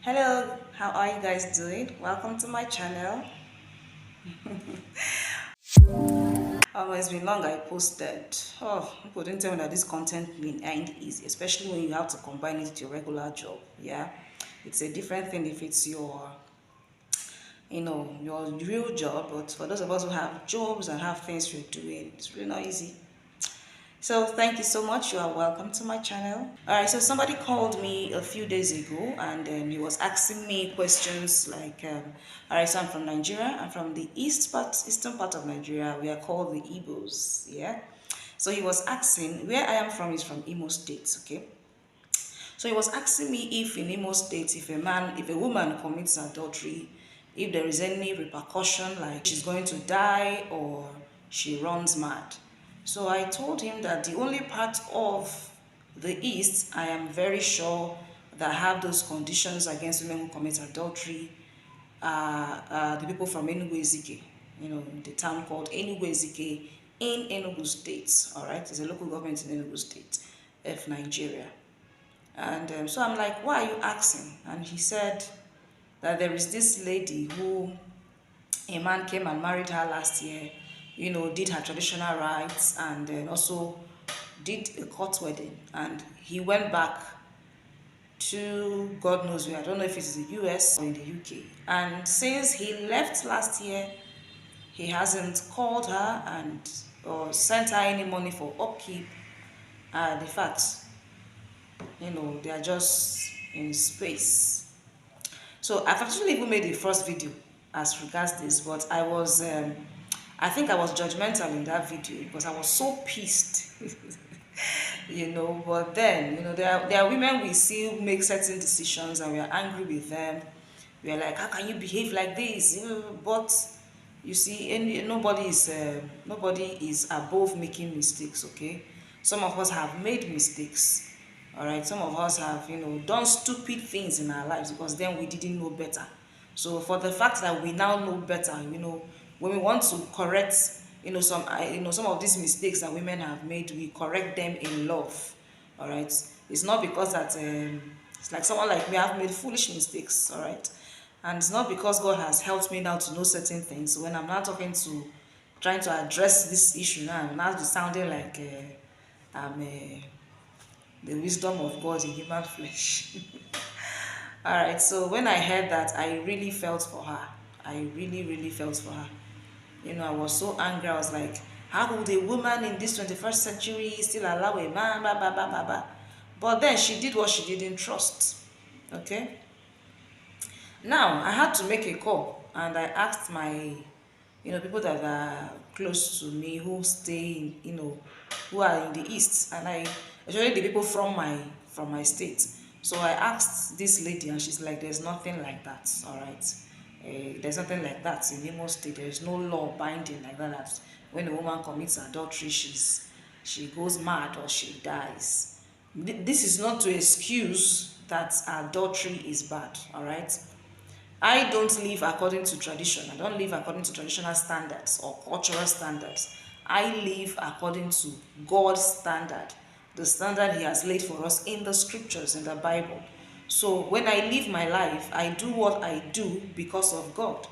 Hello, how are you guys doing? Welcome to my channel. It's been long I posted. People didn't tell me that this content will end easy, especially when you have to combine it with your regular job. Yeah, it's a different thing if it's your real job, but for those of us who have jobs and have things we're doing, it's really not easy. So thank you so much. You are welcome to my channel. All right. So somebody called me a few days ago, and he was asking me questions like, all right. So I'm from Nigeria. I'm from the eastern part of Nigeria. We are called the Igbos. Yeah. So he was asking where I am from is from Imo State. Okay. So he was asking me if in Imo State, if a woman commits adultery, if there is any repercussion, like she's going to die or she runs mad. So I told him that the only part of the East I am very sure that have those conditions against women who commit adultery are the people from Enugu Ezike, the town called Enugu Ezike in Enugu State. All right, it's a local government in Enugu State of Nigeria. And so I'm like, why are you asking? And he said that there is this lady who a man came and married her last year, did her traditional rites and then also did a court wedding. And he went back to God knows where. I don't know if it's the US or in the UK. And since he left last year, he hasn't called her and or sent her any money for upkeep. And in fact, they are just in space. So I've actually even made the first video as regards this, but I think I was judgmental in that video because I was so pissed. But then, there are women we see who make certain decisions and we are angry with them. We are like, how can you behave like this? But you see, nobody is above making mistakes, okay? Some of us have made mistakes, all right? Some of us have, done stupid things in our lives because then we didn't know better. So for the fact that we now know better, when we want to correct, some of these mistakes that women have made, we correct them in love, all right? It's not because that, it's like someone like me, I've made foolish mistakes, all right? And it's not because God has helped me now to know certain things. So when I'm now trying to address this issue now, I'm now sounding like I'm the wisdom of God in human flesh. All right, so when I heard that, I really felt for her. I really, really felt for her. I was so angry. I was like, how would a woman in this 21st century still allow a man, blah, blah, blah, blah, blah. But then she did what she didn't trust. Okay? Now, I had to make a call and I asked my, people that are close to me who stay in, who are in the East, and especially the people from my state. So I asked this lady and she's like, there's nothing like that, all right? There's nothing like that in Imo State. There's no law binding like that when a woman commits adultery, she goes mad or she dies. This is not to excuse that adultery is bad, all right? I don't live according to tradition. I don't live according to traditional standards or cultural standards. I live according to God's standard, the standard He has laid for us in the scriptures, in the Bible. So when I live my life, I do what I do because of God.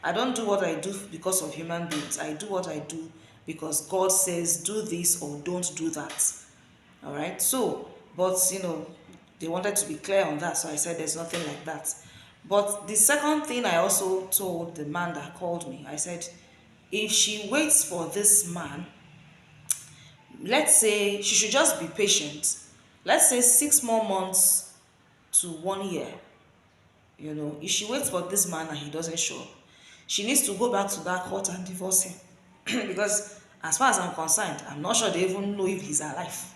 I don't do what I do because of human beings. I do what I do because God says do this or don't do that. All right. So, but they wanted to be clear on that. So I said there's nothing like that. But the second thing I also told the man that called me, I said, if she waits for this man, let's say she should just be patient. Let's say 6 more months to 1 year. If she waits for this man and he doesn't show up, she needs to go back to that court and divorce him. Because as far as I'm concerned, I'm not sure they even know if he's alive.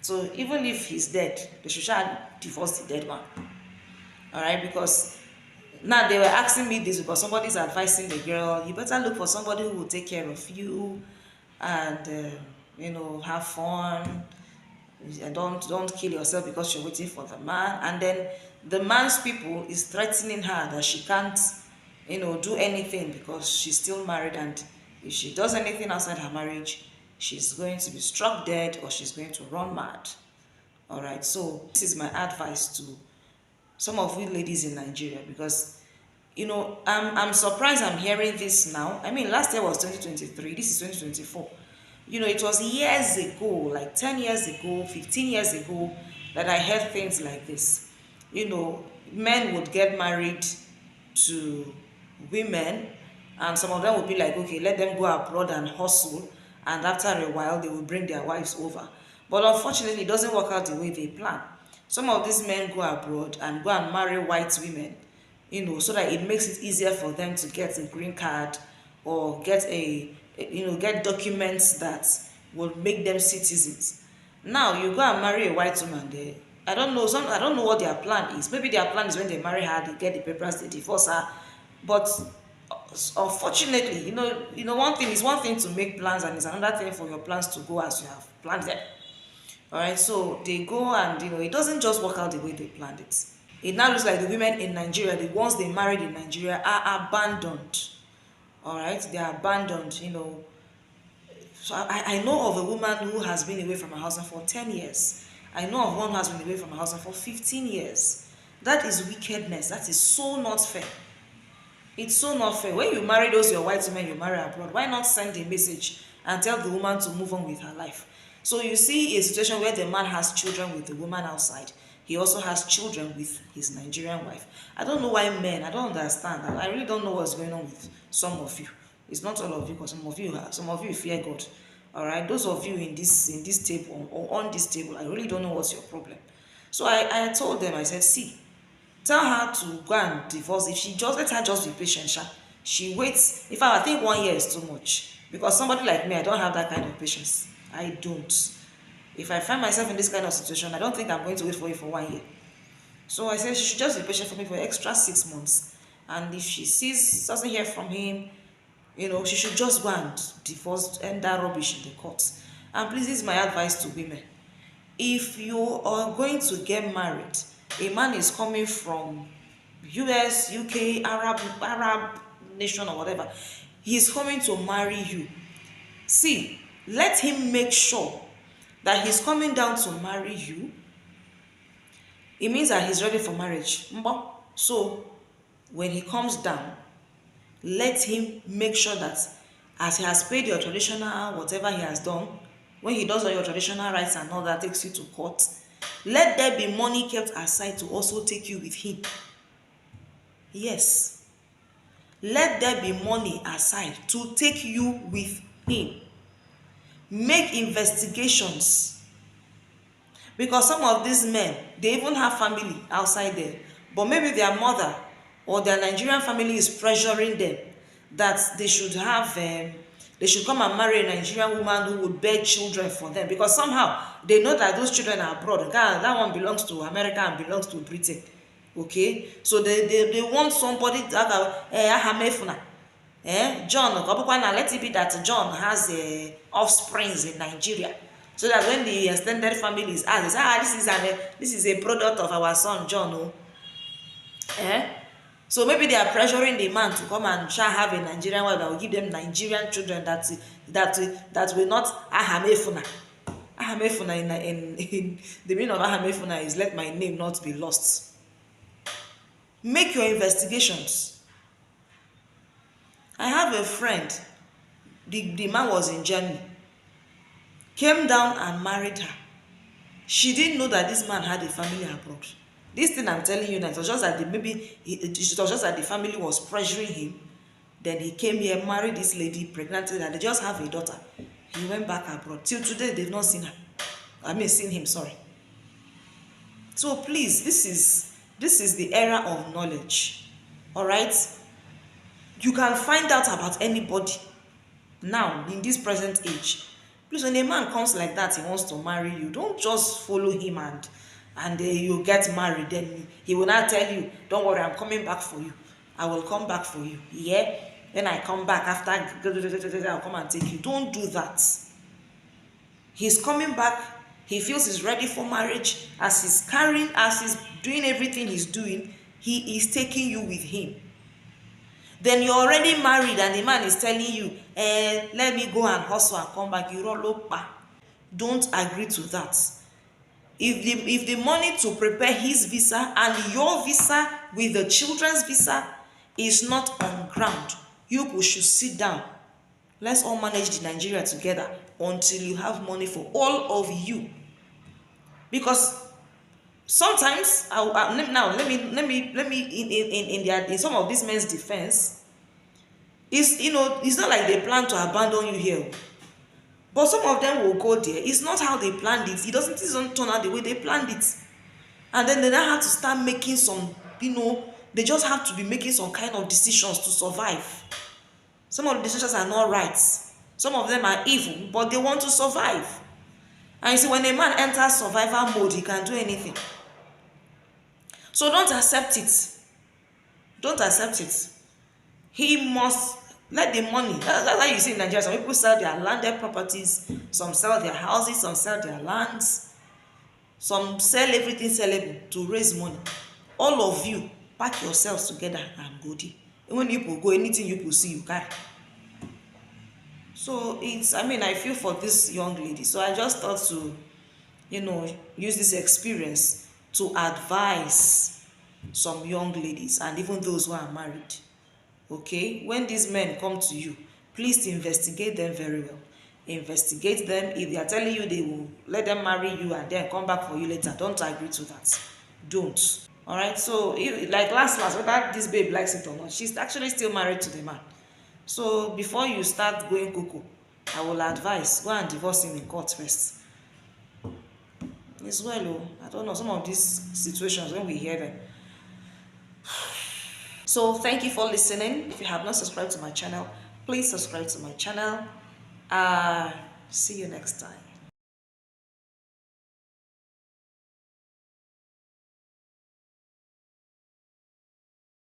So even if he's dead, they should try divorce the dead one. All right, because now they were asking me this because somebody's advising the girl, you better look for somebody who will take care of you and have fun. Don't kill yourself because you're waiting for the man. And then the man's people is threatening her that she can't do anything because she's still married, and if she does anything outside her marriage, she's going to be struck dead or she's going to run mad. All right, so this is my advice to some of you ladies in Nigeria, because I'm surprised I'm hearing this now. I mean, last year was 2023, this is 2024. It was years ago, like 10 years ago, 15 years ago, that I heard things like this. Men would get married to women, and some of them would be like, okay, let them go abroad and hustle, and after a while they will bring their wives over. But unfortunately, it doesn't work out the way they plan. Some of these men go abroad and go and marry white women, so that it makes it easier for them to get a green card, or get documents that will make them citizens. Now you go and marry a white woman there. I don't know what their plan is. Maybe their plan is when they marry her, they get the papers, they divorce her. But unfortunately, one thing to make plans, and it's another thing for your plans to go as you have planned them. All right, so they go, and it doesn't just work out the way they planned it. It now looks like the women in Nigeria, the ones they married in Nigeria, are abandoned. All right, they are abandoned. So I know of a woman who has been away from her husband for 10 years. I know of one who has been away from her husband for 15 years. That is wickedness. That is so not fair. It's so not fair. When you marry those your white women you marry abroad, why not send a message and tell the woman to move on with her life? So you see a situation where the man has children with the woman outside. He also has children with his Nigerian wife. I don't know why men, I don't understand. I really don't know what's going on with some of you. It's not all of you, because some of you fear God. All right, those of you in this table, or on this table, I really don't know what's your problem. So I told them, I said, see, tell her to go and divorce. If she just let her just be patient, she waits. In fact, I think 1 year is too much, because somebody like me, I don't have that kind of patience. I don't. If I find myself in this kind of situation, I don't think I'm going to wait for you for 1 year. So I said she should just be patient for me for extra 6 months. And if she doesn't hear from him, she should just go and divorce, end that rubbish in the courts. And please, this is my advice to women. If you are going to get married, a man is coming from US, UK, Arab nation, or whatever, he's coming to marry you. See, let him make sure that he's coming down to marry you. It means that he's ready for marriage. So when he comes down, let him make sure that as he has paid your traditional whatever he has done, when he does all your traditional rites and all that, takes you to court, let there be money kept aside to also take you with him. Yes. Let there be money aside to take you with him. Make investigations. Because some of these men, they even have family outside there. But maybe their mother or their Nigerian family is pressuring them that they should come and marry a Nigerian woman who would bear children for them. Because somehow they know that those children are abroad. That one belongs to America and belongs to Britain. Okay? So they want somebody that John, let it be that John has offsprings in Nigeria. So that when the extended family is asked, this is a product of our son John. So maybe they are pressuring the man to come and have a Nigerian wife that will give them Nigerian children that will not ahamefuna. Ahamefuna in the meaning of ahamefuna is let my name not be lost. Make your investigations. I have a friend, the man was in Germany, came down and married her. She didn't know that this man had a family abroad. This thing I'm telling you now, it was just that the family was pressuring him. Then he came here, married this lady, pregnant, and they just have a daughter. He went back abroad. Till today, they've not seen her. Seen him, sorry. So please, this is the era of knowledge. All right? You can find out about anybody now in this present age. Please, when a man comes like that, he wants to marry you, don't just follow him and you get married. Then he will not tell you, don't worry, I'm coming back for you. I will come back for you. Yeah? When I come back after, I'll come and take you. Don't do that. He's coming back. He feels he's ready for marriage. As he's doing everything he's doing, he is taking you with him. Then you're already married and the man is telling you, let me go and hustle and come back. Don't agree to that. If the money to prepare his visa and your visa with the children's visa is not on ground, you people should sit down. Let's all manage the Nigeria together until you have money for all of you. Because sometimes now let me in some of these men's defense, it's not like they plan to abandon you here, but some of them will go there. It's not how they planned it. It doesn't turn out the way they planned it, and then they now have to start making some, they just have to be making some kind of decisions to survive. Some of the decisions are not right, some of them are evil, but they want to survive. And you see, when a man enters survival mode, he can do anything. So don't accept it. Don't accept it. He must let the money. That's why you see in Nigeria, some people sell their landed properties, some sell their houses, some sell their lands, some sell everything sellable to raise money. All of you, pack yourselves together and go there. And when you go, anything you see, you carry. So I feel for this young lady. So I just thought to, use this experience to advise some young ladies and even those who are married. Okay, when these men come to you, please investigate them very well. Investigate them. If they are telling you they will let them marry you and then come back for you later, don't agree to that. Don't. All right. So like last, whether this babe likes it or not, she's actually still married to the man. So before you start going cuckoo, I will advise, go and divorce him in court first. It's well, I don't know, some of these situations when we hear them. So thank you for listening. If you have not subscribed to my channel, please subscribe to my channel. See you next time.